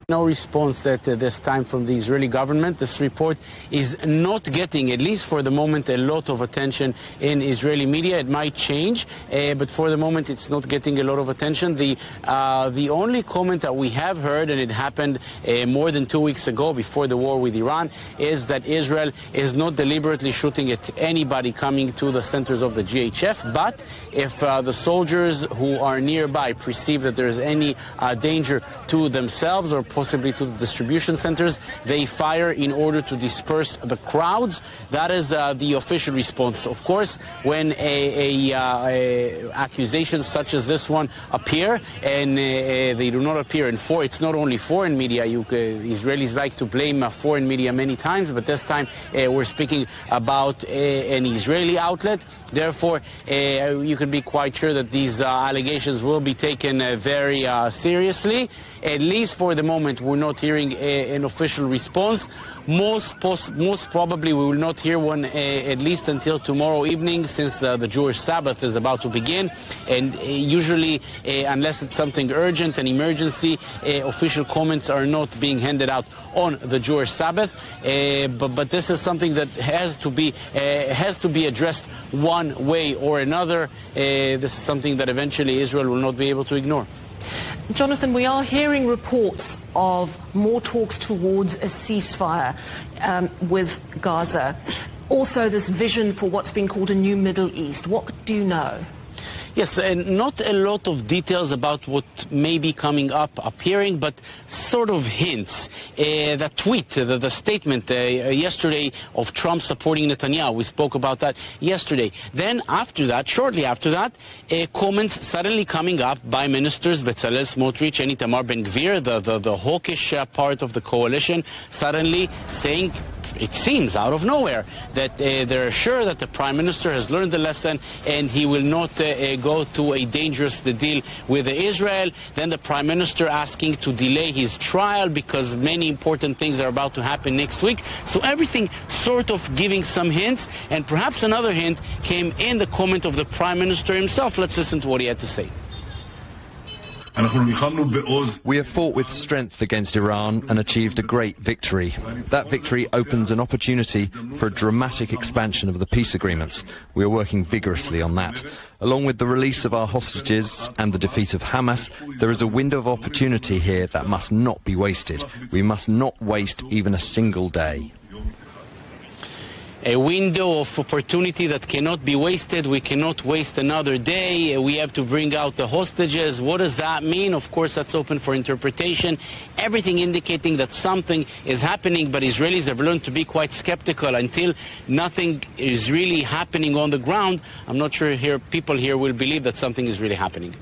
No response at this time from the Israeli government. This report is not getting, at least for the moment, a lot of attention in Israeli media. It might change, but for the moment it's not getting a lot of attention. The only comment that we have heard, and it happened more than 2 weeks ago before the war with Iran, is that Israel is not deliberately shooting at anybody coming to the centers of the GHF, but if the soldiers who are nearby perceive that there is any danger to themselves or possibly to the distribution centers, they fire in order to disperse the crowds. That is the official response. Of course, when accusations such as this one appear, and they do not appear in it's not only foreign media. Israelis like to blame foreign media many times, but this time we're speaking about an Israeli outlet. Therefore, you can be quite sure that these allegations will be taken very seriously. At least for the moment, we're not hearing an official response. Most probably we will not hear one at least until tomorrow evening, since the Jewish Sabbath is about to begin. And usually, unless it's something urgent, an emergency, official comments are not being handed out on the Jewish Sabbath. But this is something that has to be addressed one way or another. This is something that eventually Israel will not be able to ignore. Jonathan, we are hearing reports of more talks towards a ceasefire with Gaza. Also, this vision for what's being called a new Middle East. What do you know? Yes, and not a lot of details about what may be coming up appearing, but sort of hints. The tweet, the statement yesterday of Trump supporting Netanyahu, we spoke about that yesterday. Then after that, shortly after that, comments suddenly coming up by ministers Bezalel Smotrich and Itamar Ben-Gvir, the hawkish part of the coalition, suddenly saying, it seems out of nowhere, that they're sure that the Prime Minister has learned the lesson and he will not go to a dangerous deal with Israel. Then the Prime Minister asking to delay his trial because many important things are about to happen next week. So everything sort of giving some hints, and perhaps another hint came in the comment of the Prime Minister himself. Let's listen to what he had to say. We have fought with strength against Iran and achieved a great victory. That victory opens an opportunity for a dramatic expansion of the peace agreements. We are working vigorously on that. Along with the release of our hostages and the defeat of Hamas, there is a window of opportunity here that must not be wasted. We must not waste even a single day. A window of opportunity that cannot be wasted. We cannot waste another day. We have to bring out the hostages. What does that mean? Of course, that's open for interpretation. Everything indicating that something is happening, but Israelis have learned to be quite skeptical until nothing is really happening on the ground. I'm not sure people here will believe that something is really happening.